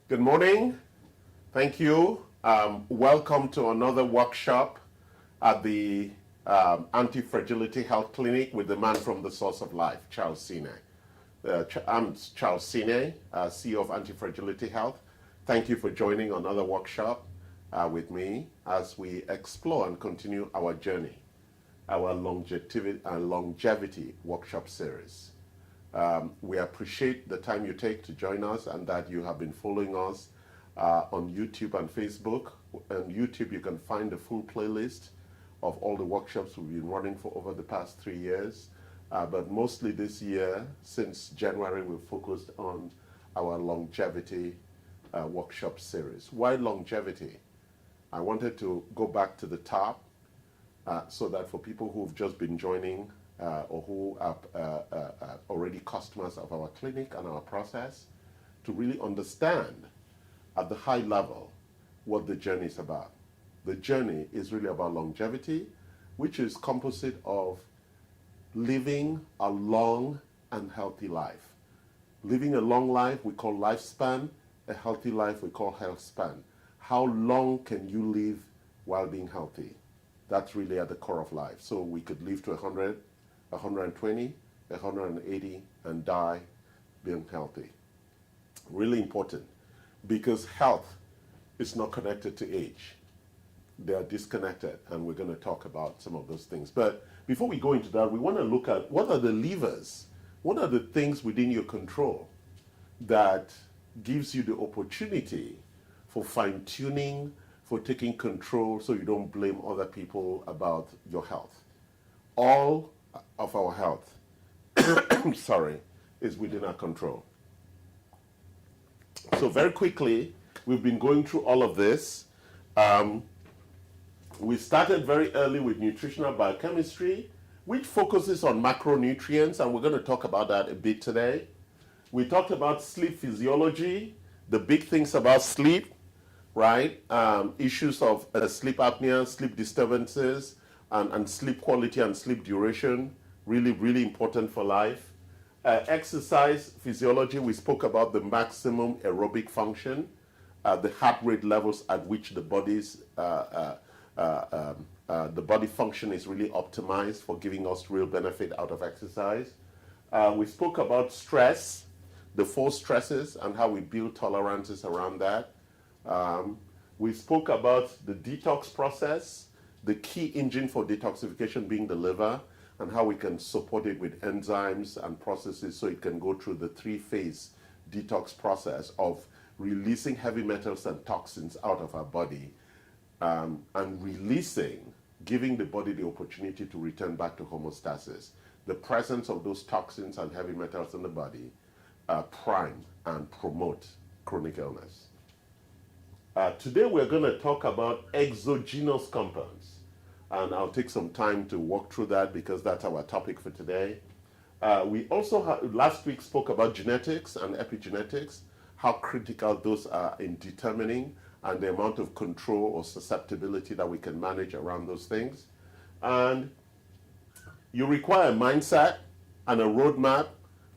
Good morning. Thank you. Welcome to another workshop at the Anti-Fragility Health Clinic with the man from the source of life, Charles Sine. I'm Charles Sine, CEO of Anti-Fragility Health. Thank you for joining another workshop with me as we explore and continue our journey, our longevity workshop series. We appreciate the time you take to join us and that you have been following us on YouTube and Facebook. On YouTube, you can find the full playlist of all the workshops we've been running for over the past 3 years. But mostly this year, since January, we've focused on our longevity workshop series. Why longevity? I wanted to go back to the top so that for people who've just been joining or who are already customers of our clinic and our process, to really understand at the high level what the journey is about. The journey is really about longevity, which is composite of living a long and healthy life. Living a long life we call lifespan, a healthy life we call health span. How long can you live while being healthy? That's really at the core of life. So we could live to 100, 120, 180, and die being healthy. Really important, because health is not connected to age. They are disconnected, and we're going to talk about some of those things. But before we go into that, we want to look at what are the levers, what are the things within your control that gives you the opportunity for fine-tuning, for taking control so you don't blame other people about your health. All of our health, is within our control. So very quickly, we've been going through all of this. We started very early with nutritional biochemistry, which focuses on macronutrients, and we're going to talk about that a bit today. We talked about sleep physiology, the big things about sleep, right? Issues of sleep apnea, sleep disturbances, and sleep quality and sleep duration, really, really important for life. Exercise physiology, we spoke about the maximum aerobic function, the heart rate levels at which the body's the body function is really optimized for giving us real benefit out of exercise. We spoke about stress, the 4 stresses, and how we build tolerances around that. We spoke about the detox process, the key engine for detoxification being the liver, and how we can support it with enzymes and processes so it can go through the 3-phase detox process of releasing heavy metals and toxins out of our body, and releasing, giving the body the opportunity to return back to homeostasis. The presence of those toxins and heavy metals in the body prime and promote chronic illness. Today we're going to talk about exogenous compounds, and I'll take some time to walk through that because that's our topic for today. We also last week spoke about genetics and epigenetics, how critical those are in determining and the amount of control or susceptibility that we can manage around those things. And you require a mindset and a roadmap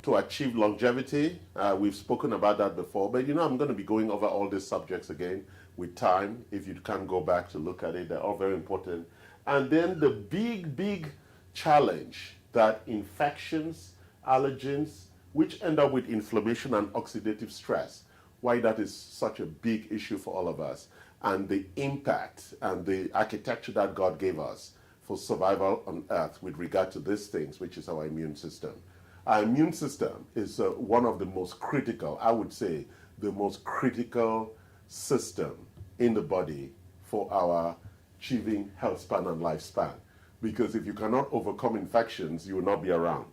to achieve longevity. We've spoken about that before, but I'm going to be going over all these subjects again with time. If you can go back to look at it, they're all very important. And then the big challenge that infections, allergens, which end up with inflammation and oxidative stress, why that is such a big issue for all of us, and the impact and the architecture that God gave us for survival on earth with regard to these things, which is our immune system. Our immune system is one of the most critical, I would say, the most critical system in the body for our achieving health span and lifespan. Because if you cannot overcome infections, you will not be around.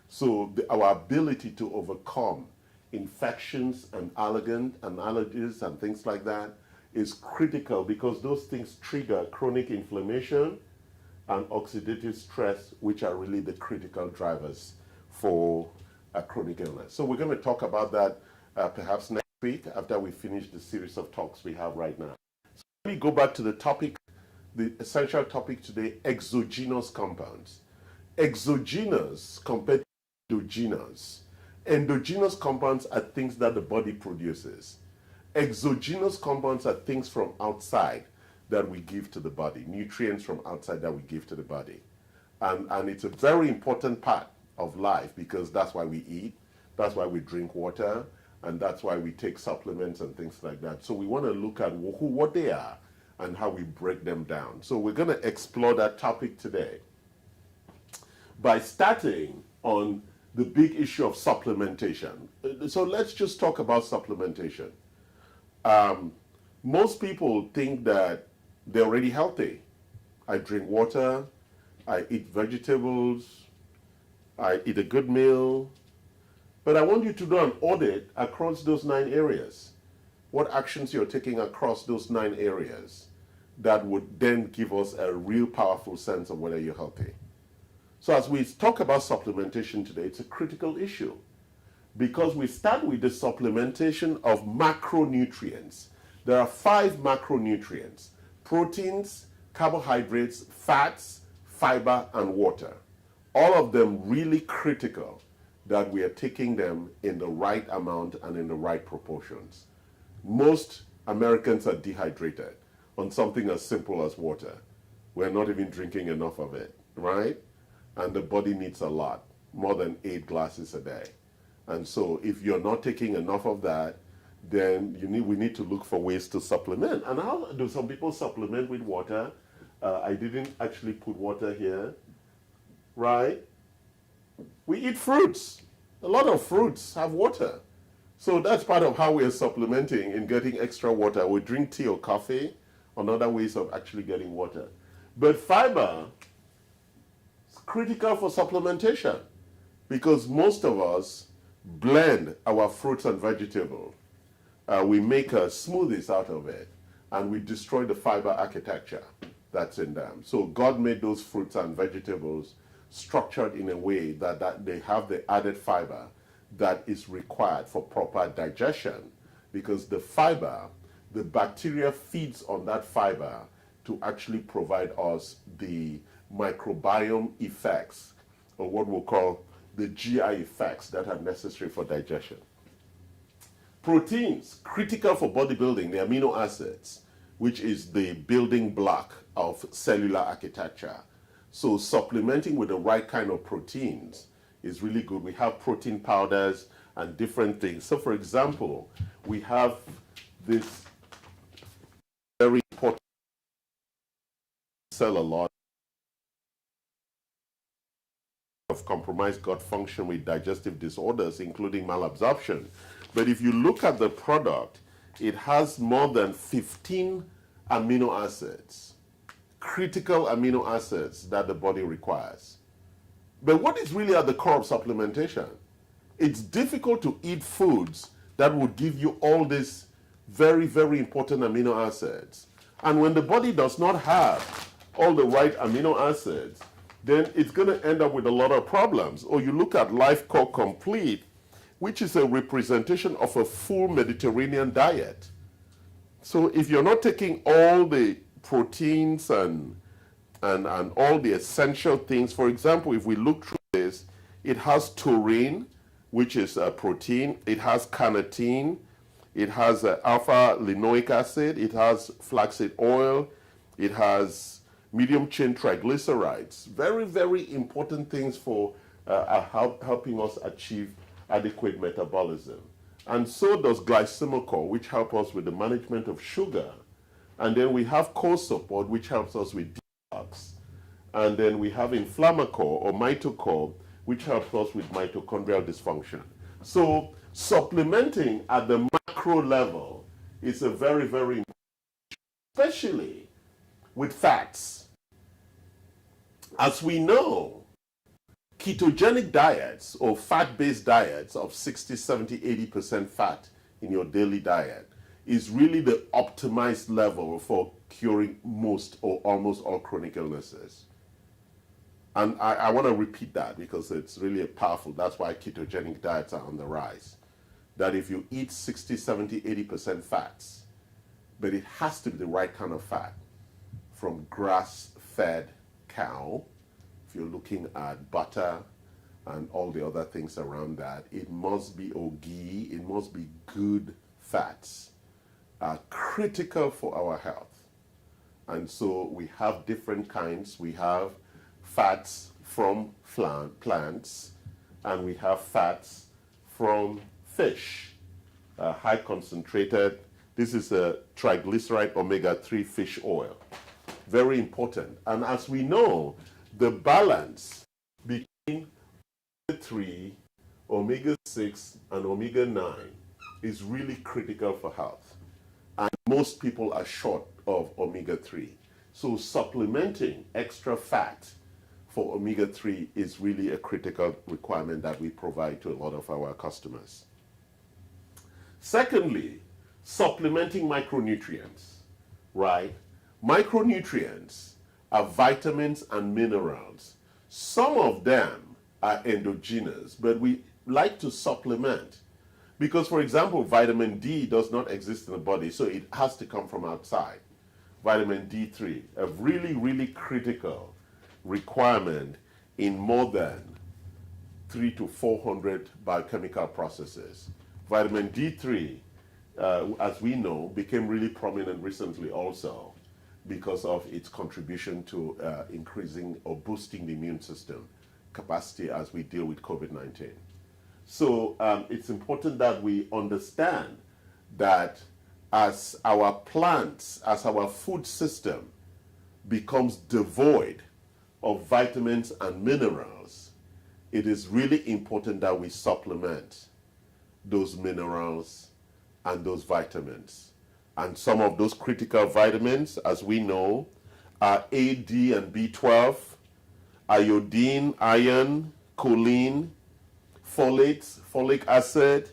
So our ability to overcome infections and allergies and things like that is critical, because those things trigger chronic inflammation and oxidative stress, which are really the critical drivers for a chronic illness. So we're going to talk about that perhaps next week after we finish the series of talks we have right now. So let me go back to the topic, the essential topic today, exogenous compounds. Exogenous compared to endogenous. Endogenous compounds are things that the body produces. Exogenous compounds are things from outside that we give to the body, nutrients from outside that we give to the body. And it's a very important part of life because that's why we eat, that's why we drink water, and that's why we take supplements and things like that. So we want to look at what they are and how we break them down. So we're going to explore that topic today by starting on the big issue of supplementation. So let's just talk about supplementation. Most people think that they're already healthy. I drink water, I eat vegetables, I eat a good meal. But I want you to do an audit across those 9 areas. What actions you're taking across those 9 areas that would then give us a real powerful sense of whether you're healthy. So as we talk about supplementation today, it's a critical issue because we start with the supplementation of macronutrients. There are 5 macronutrients: proteins, carbohydrates, fats, fiber, and water. All of them really critical that we are taking them in the right amount and in the right proportions. Most Americans are dehydrated on something as simple as water. We're not even drinking enough of it, right? And the body needs a lot, more than 8 glasses a day. And so if you're not taking enough of that, then we need to look for ways to supplement. And how do some people supplement with water? I didn't actually put water here, right? We eat fruits. A lot of fruits have water. So that's part of how we're supplementing in getting extra water. We drink tea or coffee, and other ways of actually getting water. But fiber is critical for supplementation because most of us blend our fruits and vegetables. We make smoothies out of it, and we destroy the fiber architecture that's in them. So God made those fruits and vegetables structured in a way that they have the added fiber that is required for proper digestion, because the fiber, the bacteria feeds on that fiber to actually provide us the microbiome effects, or what we'll call the GI effects that are necessary for digestion. Proteins, critical for bodybuilding, the amino acids, which is the building block of cellular architecture. So supplementing with the right kind of proteins is really good. We have protein powders and different things. So for example, we have this very important cell a lot of compromised gut function with digestive disorders, including malabsorption. But if you look at the product, it has more than 15 amino acids, critical amino acids that the body requires. But what is really at the core of supplementation? It's difficult to eat foods that would give you all these very, very important amino acids. And when the body does not have all the right amino acids, then it's going to end up with a lot of problems. Or you look at Life Core Complete, which is a representation of a full Mediterranean diet. So if you're not taking all the proteins and all the essential things, for example, if we look through this, it has taurine, which is a protein, it has carnitine, it has alpha linoleic acid, it has flaxseed oil, it has medium chain triglycerides. Very, very important things for helping us achieve adequate metabolism. And so does glycemical, which helps us with the management of sugar. And then we have co-support, which helps us with detox. And then we have inflammacore or mitocol, which helps us with mitochondrial dysfunction. So supplementing at the macro level is a very, very important, especially with fats. As we know, ketogenic diets or fat-based diets of 60, 70, 80% fat in your daily diet is really the optimized level for curing most or almost all chronic illnesses. And I want to repeat that because it's really powerful. That's why ketogenic diets are on the rise. That if you eat 60, 70, 80% fats, but it has to be the right kind of fat from grass-fed cow. If you're looking at butter and all the other things around that, it must be ghee, it must be good fats. are critical for our health. And so we have different kinds. We have fats from plants, and we have fats from fish, high concentrated. This is a triglyceride omega-3 fish oil. Very important. And as we know, the balance between omega-3, omega-6, and omega-9 is really critical for health. And most people are short of omega-3. So supplementing extra fat for omega-3 is really a critical requirement that we provide to a lot of our customers. Secondly, supplementing micronutrients, right? Micronutrients are vitamins and minerals. Some of them are endogenous, but we like to supplement because, for example, vitamin D does not exist in the body, so it has to come from outside. Vitamin D3, a really, really critical requirement in more than 300 to 400 biochemical processes. Vitamin D3, as we know, became really prominent recently also because of its contribution to increasing or boosting the immune system capacity as we deal with COVID-19. So it's important that we understand that as our plants, as our food system becomes devoid of vitamins and minerals, it is really important that we supplement those minerals and those vitamins. And some of those critical vitamins, as we know, are A, D, and B12, iodine, iron, choline, folates, folic acid,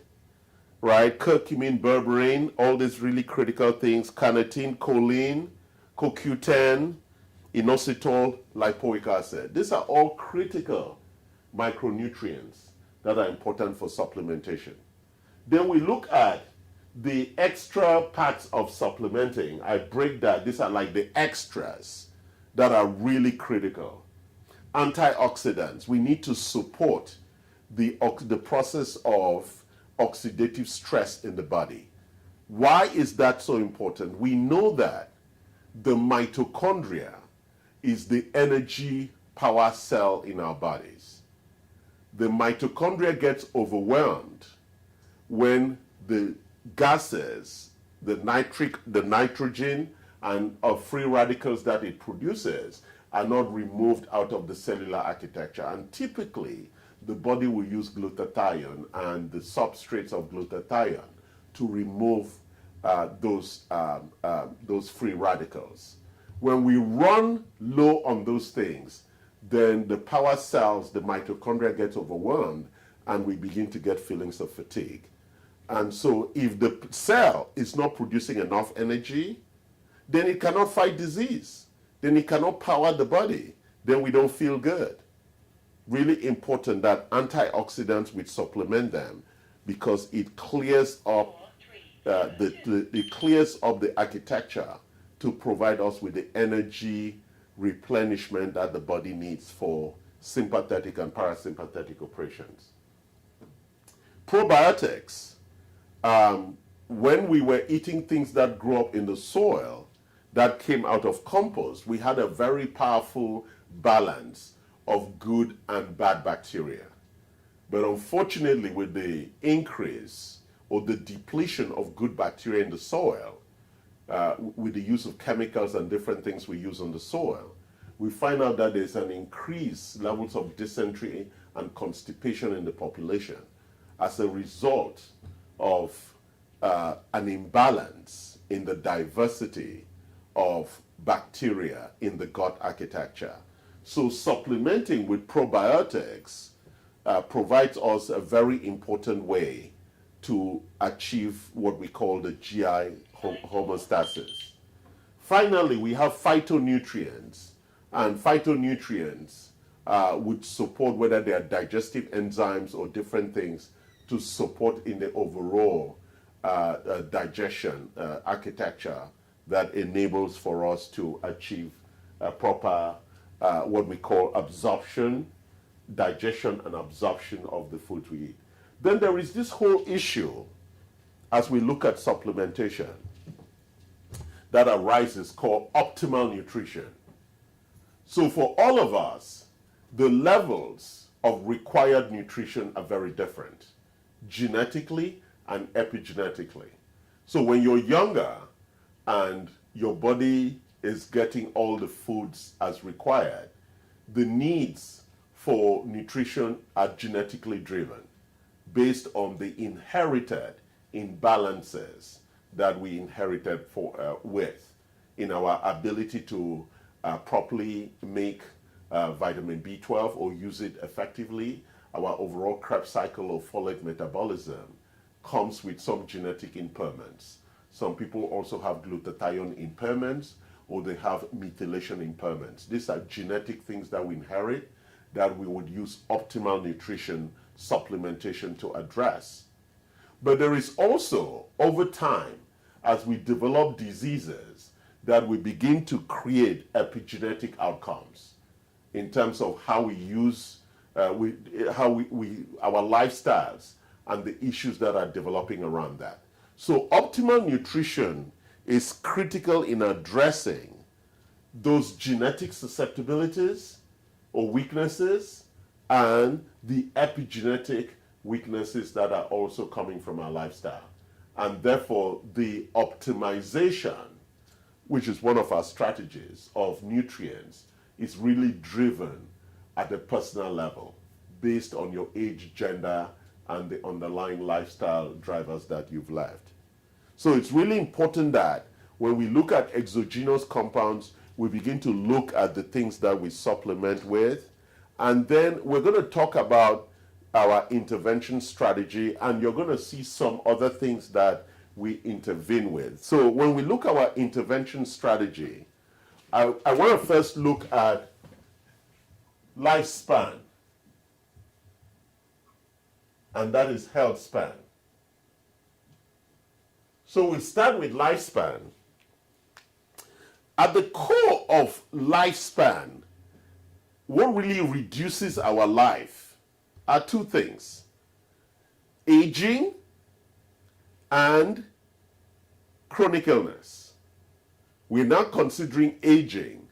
right? Curcumin, berberine, all these really critical things, carnitine, choline, CoQ10, inositol, lipoic acid. These are all critical micronutrients that are important for supplementation. Then we look at the extra parts of supplementing. I break that. These are like the extras that are really critical. Antioxidants. We need to support the process of oxidative stress in the body. Why is that so important? We know that the mitochondria is the energy power cell in our bodies. The mitochondria gets overwhelmed when the gases, the nitrogen and free radicals that it produces are not removed out of the cellular architecture. And typically, the body will use glutathione and the substrates of glutathione to remove those free radicals. When we run low on those things, then the power cells, the mitochondria, gets overwhelmed and we begin to get feelings of fatigue. And so if the cell is not producing enough energy, then it cannot fight disease. Then it cannot power the body. Then we don't feel good. Really important that antioxidants, we supplement them because it clears up it clears up the architecture to provide us with the energy replenishment that the body needs for sympathetic and parasympathetic operations. Probiotics. When we were eating things that grew up in the soil that came out of compost, we had a very powerful balance of good and bad bacteria. But unfortunately, with the increase or the depletion of good bacteria in the soil, with the use of chemicals and different things we use on the soil, we find out that there's an increased levels of dysentery and constipation in the population as a result of an imbalance in the diversity of bacteria in the gut architecture. So supplementing with probiotics provides us a very important way to achieve what we call the GI homeostasis. Finally, we have phytonutrients, and phytonutrients would support whether they are digestive enzymes or different things to support in the overall digestion architecture that enables for us to achieve proper what we call absorption, digestion and absorption of the food we eat. Then there is this whole issue as we look at supplementation that arises called optimal nutrition. So for all of us, the levels of required nutrition are very different, genetically and epigenetically. So when you're younger and your body is getting all the foods as required, the needs for nutrition are genetically driven based on the inherited imbalances that we inherited with in our ability to properly make vitamin B12 or use it effectively. Our overall Krebs cycle of folate metabolism comes with some genetic impairments. Some people also have glutathione impairments, or they have methylation impairments. These are genetic things that we inherit that we would use optimal nutrition supplementation to address. But there is also, over time, as we develop diseases, that we begin to create epigenetic outcomes in terms of how we use, our lifestyles and the issues that are developing around that. So optimal nutrition is critical in addressing those genetic susceptibilities or weaknesses and the epigenetic weaknesses that are also coming from our lifestyle. And therefore, the optimization, which is one of our strategies of nutrients, is really driven at a personal level based on your age, gender, and the underlying lifestyle drivers that you've left. So it's really important that when we look at exogenous compounds, we begin to look at the things that we supplement with. And then we're going to talk about our intervention strategy, and you're going to see some other things that we intervene with. So when we look at our intervention strategy, I want to first look at lifespan, and that is health span. So we start with lifespan. At the core of lifespan, what really reduces our life are two things: aging and chronic illness. We're now considering aging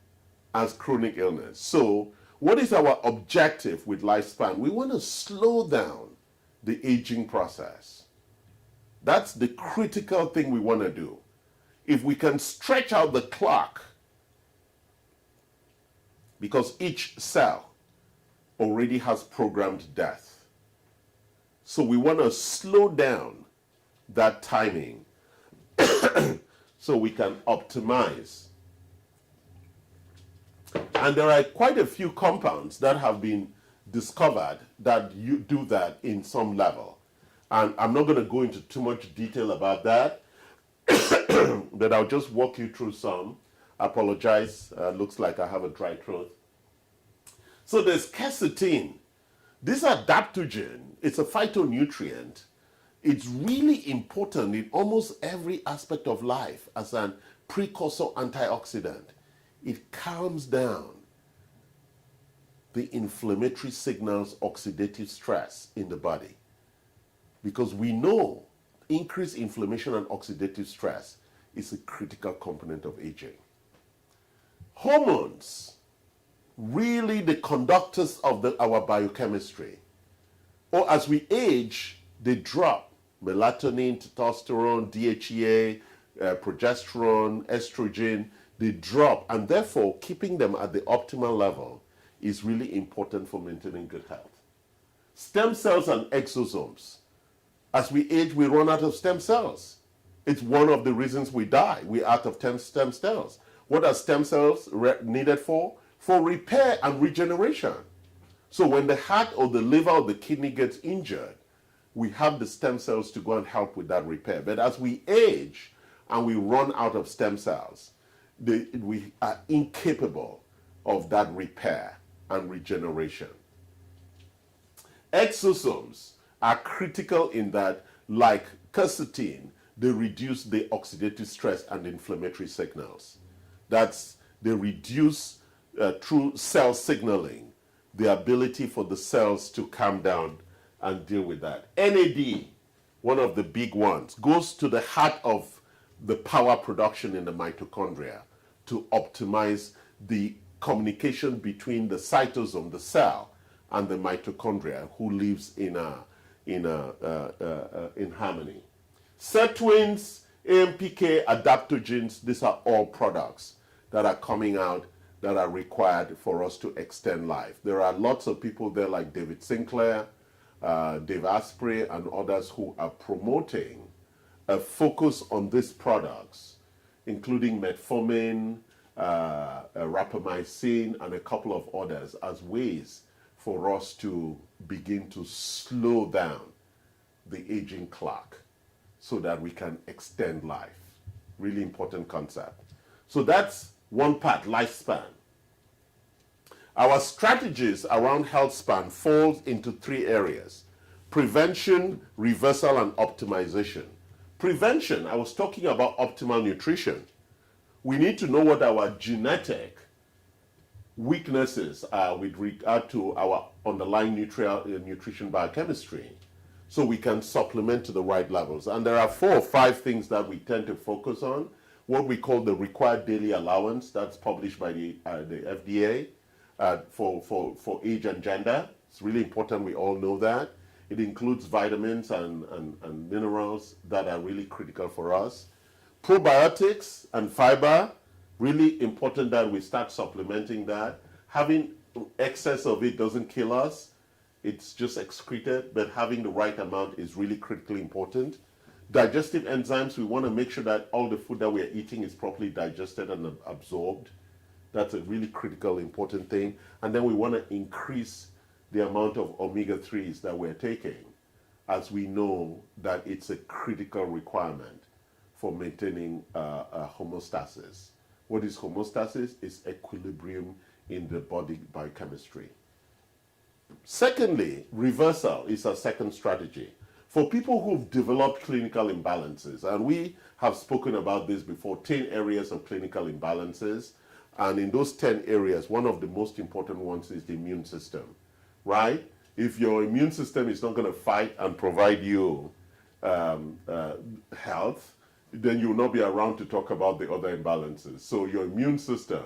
as chronic illness. So what is our objective with lifespan? We want to slow down the aging process. That's the critical thing we want to do. If we can stretch out the clock, because each cell already has programmed death. So we want to slow down that timing so we can optimize. And there are quite a few compounds that have been discovered that you do that in some level. And I'm not going to go into too much detail about that, but I'll just walk you through some. I apologize, looks like I have a dry throat. So there's quercetin. This adaptogen, it's a phytonutrient. It's really important in almost every aspect of life as an precursor antioxidant. It calms down the inflammatory signals, oxidative stress in the body. Because we know increased inflammation and oxidative stress is a critical component of aging. Hormones, really the conductors of our biochemistry. Or as we age, they drop. Melatonin, testosterone, DHEA, progesterone, estrogen, they drop. And therefore, keeping them at the optimal level is really important for maintaining good health. Stem cells and exosomes. As we age, we run out of stem cells. It's one of the reasons we die. We're out of stem cells. What are stem cells needed for? For repair and regeneration. So when the heart or the liver or the kidney gets injured, we have the stem cells to go and help with that repair. But as we age and we run out of stem cells, we are incapable of that repair and regeneration. Exosomes are critical in that, like quercetin, they reduce the oxidative stress and inflammatory signals. They reduce through cell signaling, the ability for the cells to calm down and deal with that. NAD, one of the big ones, goes to the heart of the power production in the mitochondria to optimize the communication between the cytosome, the cell, and the mitochondria, who lives in harmony. Sirtuins, AMPK, adaptogens, these are all products that are coming out that are required for us to extend life. There are lots of people there like David Sinclair, Dave Asprey, and others who are promoting a focus on these products, including metformin, rapamycin, and a couple of others, as ways for us to begin to slow down the aging clock so that we can extend life. Really important concept. So that's one part, lifespan. Our strategies around health span falls into three areas: prevention, reversal, and optimization. Prevention, I was talking about optimal nutrition. We need to know what our genetic weaknesses are with regard to our underlying nutrition biochemistry, so we can supplement to the right levels. And there are 4 or 5 things that we tend to focus on. What we call the required daily allowance, that's published by the FDA for age and gender. It's really important we all know that. It includes vitamins and minerals that are really critical for us. Probiotics and fiber, really important that we start supplementing that. Having excess of it doesn't kill us. It's just excreted, but having the right amount is really critically important. Digestive enzymes, we want to make sure that all the food that we're eating is properly digested and absorbed. That's a really critical, important thing. And then we want to increase the amount of omega-3s that we're taking, as we know that it's a critical requirement for maintaining homeostasis. What is homeostasis? It's equilibrium in the body biochemistry. Secondly, reversal is our second strategy. For people who've developed clinical imbalances, and we have spoken about this before, 10 areas of clinical imbalances, and in those 10 areas, one of the most important ones is the immune system, right? If your immune system is not going to fight and provide you health, then you will not be around to talk about the other imbalances. So your immune system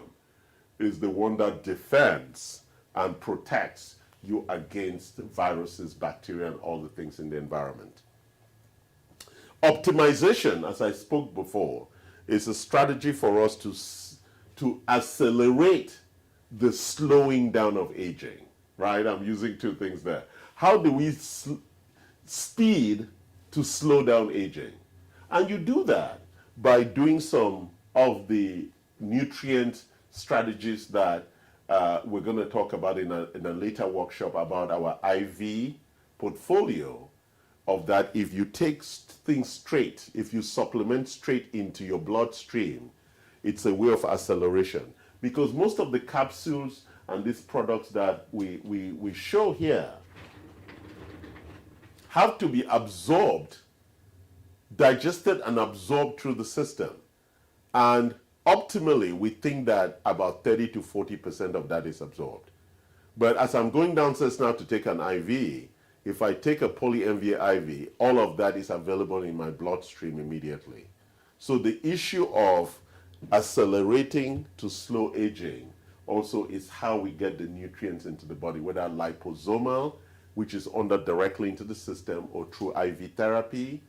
is the one that defends and protects you against viruses, bacteria, and all the things in the environment. Optimization, as I spoke before, is a strategy for us to accelerate the slowing down of aging, right? I'm using 2 things there. How do we speed to slow down aging? And you do that by doing some of the nutrient strategies that we're going to talk about in a later workshop about our IV portfolio, of that if you take things straight, if you supplement straight into your bloodstream, it's a way of acceleration. Because most of the capsules and these products that we show here have to be absorbed, digested and absorbed through the system. And optimally, we think that about 30 to 40% of that is absorbed. But as I'm going downstairs now to take an IV, if I take a poly-MVA IV, all of that is available in my bloodstream immediately. So the issue of accelerating to slow aging also is how we get the nutrients into the body, whether liposomal, which is under directly into the system, or through IV therapy,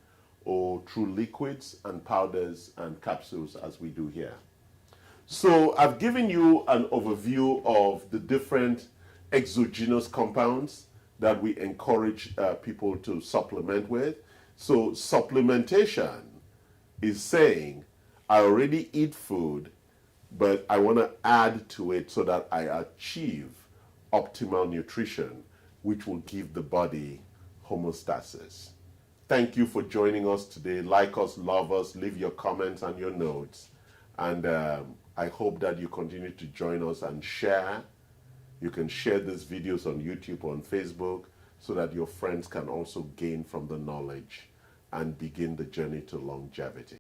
or through liquids and powders and capsules, as we do here. So I've given you an overview of the different exogenous compounds that we encourage people to supplement with. So supplementation is saying, I already eat food, but I want to add to it so that I achieve optimal nutrition, which will give the body homeostasis. Thank you for joining us today. Like us, love us, leave your comments and your notes. And I hope that you continue to join us and share. You can share these videos on YouTube or on Facebook so that your friends can also gain from the knowledge and begin the journey to longevity.